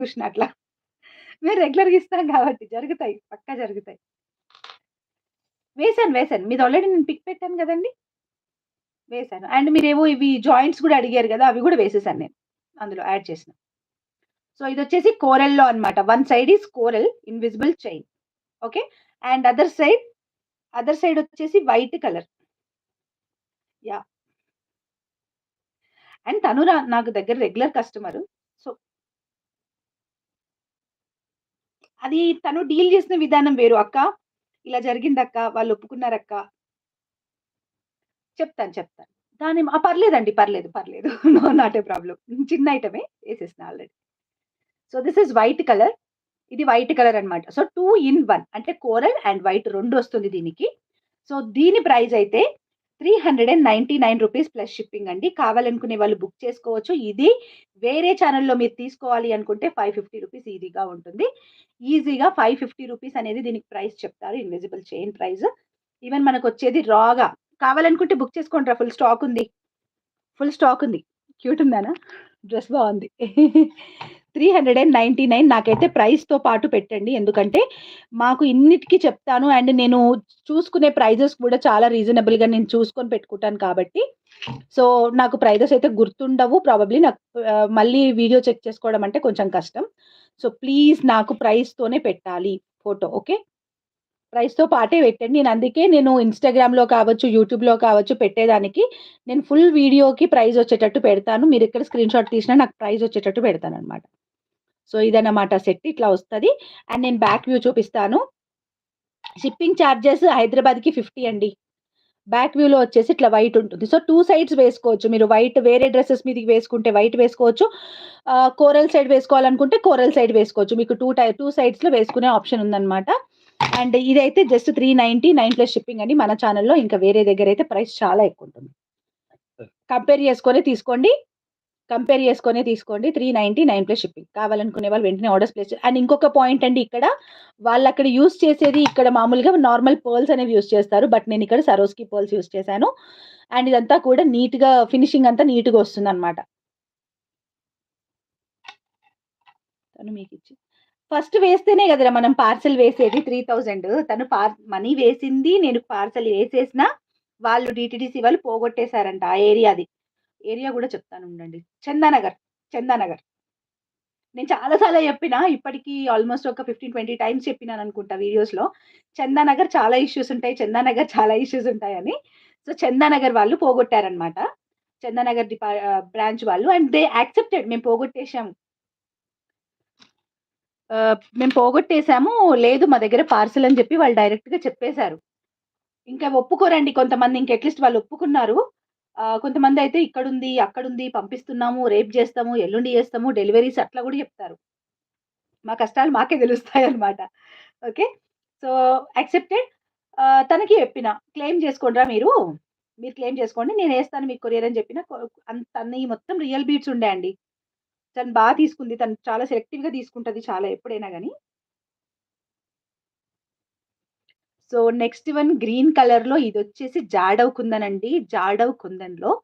చూషిన అట్లా. మేము రెగ్యులర్‌గా ఇస్తాం కాబట్టి జరుగుతాయి. పక్కా జరుగుతాయి. వేశాను. మీది ఆల్రెడీ నేను పిక్ పెట్టాను గదండీ! వేశాను. అండ్ మీరేమో ఇవి జాయింట్స్ గూడా అడిగారు గదా! అవి గూడా వేసేసాను నేను. అందులో యాడ్ చేసిన. సో, ఇదొచ్చేసి కోరల్‌లో అన్నమాట. One side is coral invisible chain. Okay. And other side వచ్చేసి వైట్ కలర్. యాహ్! అండ్ తను నాకు దగ్గర రెగ్యులర్ కస్టమరు. సో, అది తను డీల్ చేసిన విధానం వేరు. "అక్క, ఇలా జరిగిందక్క. వాళ్ళు ఒప్పుకున్నారక్క." చెప్తాను. పర్లేదు. No not a problem. చిన్న ఐటమే ఏసేసిన already. So, this is white colour. ఇది వైట్ కలర్ అన్నమాట. సో, 2 ఇన్ 1 అంటే కోరల్ అండ్ వైట్ 2 వస్తుంది దీనికి. సో, దీని ప్రైస్ అయితే రూ. 399 ప్లస్ షిప్పింగ్ అండి. కావాలనుకునే వాళ్ళు బుక్ చేసుకోవచ్చు. ఇది వేరే ఛానెల్‌లో మీరు తీసుకోవాలి అనుకుంటే రూ. 550 ఈజీగా ఉంటుంది. ఈజీగా రూ. 550 అనేది దీనికి ప్రైస్ చెప్తారు. Invisible chain price. ఈవెన్ మనకొచ్చేది రాగా కావాలనుకుంటే బుక్ చేసుకోండిరా ఫుల్ స్టాక్ ఉంది. క్యూట్ ఉందానా? డ్రెస్ బావుంది. 399 నాకైతే ప్రైస్‌తో పాటు పెట్టండి. ఎందుకంటే మాకు ఇన్నిటికి చెప్తాను అండ్ నేను చూసుకునే ప్రైజెస్ కూడా చాలా రీజనబుల్‌గా నేను చూసుకొని పెట్టుకుంటాను కాబట్టి, సో, నాకు ప్రైజెస్ అయితే గుర్తుండవు. ప్రాబబ్లీ నాకు మళ్ళీ వీడియో చెక్ చేసుకోవడం అంటే కొంచెం కష్టం. సో, ప్లీజ్ నాకు ప్రైస్‌తోనే పెట్టాలి ఫోటో. ఓకే. ప్రైస్‌తో పాటే పెట్టండి. నేను ఇన్‌స్టాగ్రామ్‌లో కావచ్చు, యూట్యూబ్‌లో కావచ్చు పెట్టేదానికి నేను ఫుల్ వీడియోకి ప్రైస్ వచ్చేటట్టు పెడతాను. మీరెక్కడ స్క్రీన్‌షాట్ తీసినా నాకు ప్రైస్ వచ్చేటట్టు పెడతాననమాట. సో, ఇదన్నమాట సెట్ ఇట్లా వస్తది. అండ్ నేను బ్యాక్ వ్యూ చూపిస్తాను. షిప్పింగ్ చార్జెస్ హైదరాబాద్‌కి 50 అండి. బ్యాక్ వ్యూలో వచ్చేసి ఇట్లా వైట్ ఉంటుంది. సో, 2 సైడ్స్ వేసుకోవచ్చు. మీరు వైట్ వేరే డ్రెసెస్ మీదకి వేసుకుంటే వైట్ వేసుకోవచ్చు. కోరల్ సైడ్ వేసుకోవాలనుకుంటే కోరల్ సైడ్ వేసుకోవచ్చు. మీకు 2 సైడ్స్‌లో వేసుకునే ఆప్షన్ ఉందన్నమాట. అండ్ ఇదైతే జస్ట్ 399 ప్లస్ షిప్పింగ్ అండి. మన ఛానెల్‌లో ఇంకా వేరే దగ్గరైతే ప్రైస్ చాలా ఎక్కువుంటుంది. కంపేర్ చేసుకొనే తీసుకోండి. 399 ప్లస్ షిప్పింగ్. కావాలనుకునే వాళ్ళు వెంటనే ఆర్డర్స్ ప్లేస్ అండ్ ఇంకొక పాయింట్ అండి ఇక్కడ, వాళ్ళక్కడ యూజ్ చేసేది ఇక్కడ మామూలుగా నార్మల్ పర్ల్స్ అనేవి యూజ్ చేస్తారు. బట్ నేనిక్కడ సరోస్‌కి పర్ల్స్ యూజ్ చేశాను. అండ్ ఇదంతా కూడా నీట్‌గా ఫినిషింగ్ అంతా నీట్‌గా వస్తుందన్నమాట. తను మీకిచ్చి ఫస్ట్ వేస్తేనే గదరా మనం పార్సెల్ వేసేది 3000 తను మనీ వేసింది. నేను పార్సెల్ వేసేసినా, వాళ్ళు డీటీడీసీ వాళ్ళు పోగొట్టేసారంట ఆ ఏరియాది. ఏరియా గూడా చెప్తానుండండి. చందానగర్. నేను చాలా సార్లు చెప్పినా. ఇప్పటికి ఆల్‌మోస్ట్ ఒక 15, 20 టైమ్స్ చెప్పినాననుకుంటా వీడియోస్‌లో. చాలా ఇష్యూస్ ఉంటాయని. సో, చందానగర్ వాళ్ళు పోగొట్టారనమాట. బ్రాంచ్ వాళ్ళు అండ్ దే యాక్సెప్టెడ్ మేము పోగొట్టేసాము. లేదు మా దగ్గర పార్సెల్ అని చెప్పి వాళ్ళు డైరెక్ట్‌గా చెప్పేసారు. ఇంకా ఒప్పుకోరండి కొంతమంది. అట్‌లీస్ట్ వాళ్ళు ఒప్పుకున్నారు. కొంతమందయితే ఇక్కడుంది, అక్కడుంది, పంపిస్తున్నాము, రేపు జేస్తాము, ఎల్లుండి జేస్తాము, డెలివరీస్ అట్లా గూడా జెప్తారు. మా కష్టాలు మాకే దెలుస్తాయన్నమాట. ఓకే. So, accepted. తనకి చెప్పిన, "క్లెయిమ్ జేసుకోండిరా మీరు క్లెయిమ్ జేసుకోండి. నేనేస్తాను మీకు కొరియర్" అని జెప్పిన. తనయి మొత్తం రియల్ బీడ్స్ ఉండే అండి. తను తీసుకుంది. తను చాలా సెలెక్టివ్‌గా తీసుకుంటది చాలా ఎప్పుడైనా గాని. సో, నెక్స్ట్ వన్ గ్రీన్ కలర్‌లో ఇదొచ్చేసి జాడవ్ కుందన్ అండి. జాడవ్ కుందన్‌లో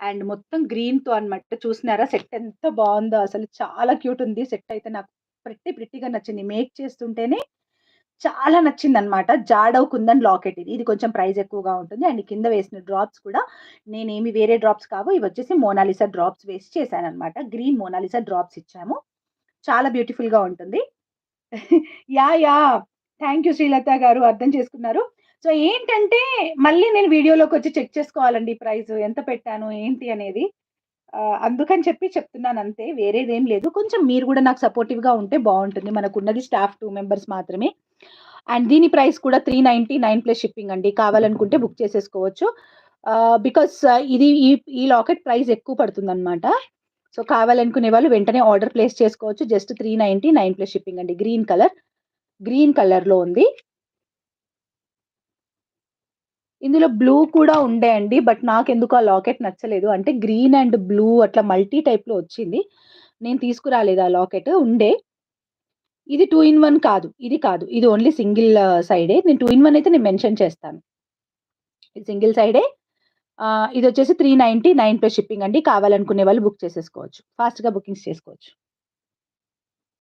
అండ్ మొత్తం గ్రీన్‌తో అన్నమాట. చూసినారా సెట్ ఎంత బావుందో అసలు చాలా క్యూట్ ఉంది. సెట్ అయితే నాకు ప్రిట్టిగా నచ్చింది. మేక్ చేస్తుంటేనే చాలా నచ్చిందన్నమాట. జాడవ్ కుందన్ లాకెట్ ఇది. ఇది కొంచెం ప్రైస్ ఎక్కువగా ఉంటుంది. అండ్ కింద వేసిన డ్రాప్స్ కూడా నేనేమి వేరే డ్రాప్స్ కావు. ఇవొచ్చేసి మోనాలిసా డ్రాప్స్ వేసి చేశానన్నమాట. గ్రీన్ మోనాలిసా డ్రాప్స్ ఇచ్చాము. చాలా బ్యూటిఫుల్‌గా ఉంటుంది. యాహ్! థాంక్ యూ శ్రీలత గారు. అర్థం చేసుకున్నారు. సో, ఏంటంటే మళ్ళీ నేను వీడియోలోకొచ్చి చెక్ చేసుకోవాలండి ప్రైస్ ఎంత పెట్టాను, ఏంటి అనేది. అందుకని చెప్పి చెప్తున్నానంతే. వేరేదేం లేదు. కొంచెం మీరు గూడా నాకు సపోర్టివ్‌గా ఉంటే బావుంటుంది. మనకున్నది స్టాఫ్ 2 మెంబర్స్ మాత్రమే. అండ్ దీని ప్రైస్ కూడా 399 ప్లస్ షిప్పింగ్ అండి. కావాలనుకుంటే బుక్ చేసేసుకోవచ్చు. బికాజ్ ఇది ఈ లాకెట్ ప్రైస్ ఎక్కువ పడుతుందన్నమాట. సో, కావాలనుకునే వాళ్ళు వెంటనే ఆర్డర్ ప్లేస్ చేసుకోవచ్చు. జస్ట్ 399 ప్లస్ షిప్పింగ్ అండి. గ్రీన్ కలర్‌లో ఉంది. ఇందులో బ్లూ కూడా ఉండే అండి. బట్ నాకెందుకో ఆ లాకెట్ నచ్చలేదు. అంటే గ్రీన్ అండ్ బ్లూ అట్లా మల్టీ టైప్‌లో వచ్చింది. నేను తీసుకురాలేదు ఆ లాకెట్. ఉండే. ఇది 2 ఇన్ 1 కాదు. ఇది కాదు. ఇది ఓన్లీ సింగిల్ సైడే. నేను 2 ఇన్ 1 అయితే నేను మెన్షన్ చేస్తాను. ఇది సింగిల్ సైడే. ఇదొచ్చేసి 399 ప్లస్ షిప్పింగ్ అండి. కావాలనుకునే వాళ్ళు బుక్ చేసేసుకోవచ్చు. ఫాస్ట్‌గా బుకింగ్స్ చేసుకోవచ్చు.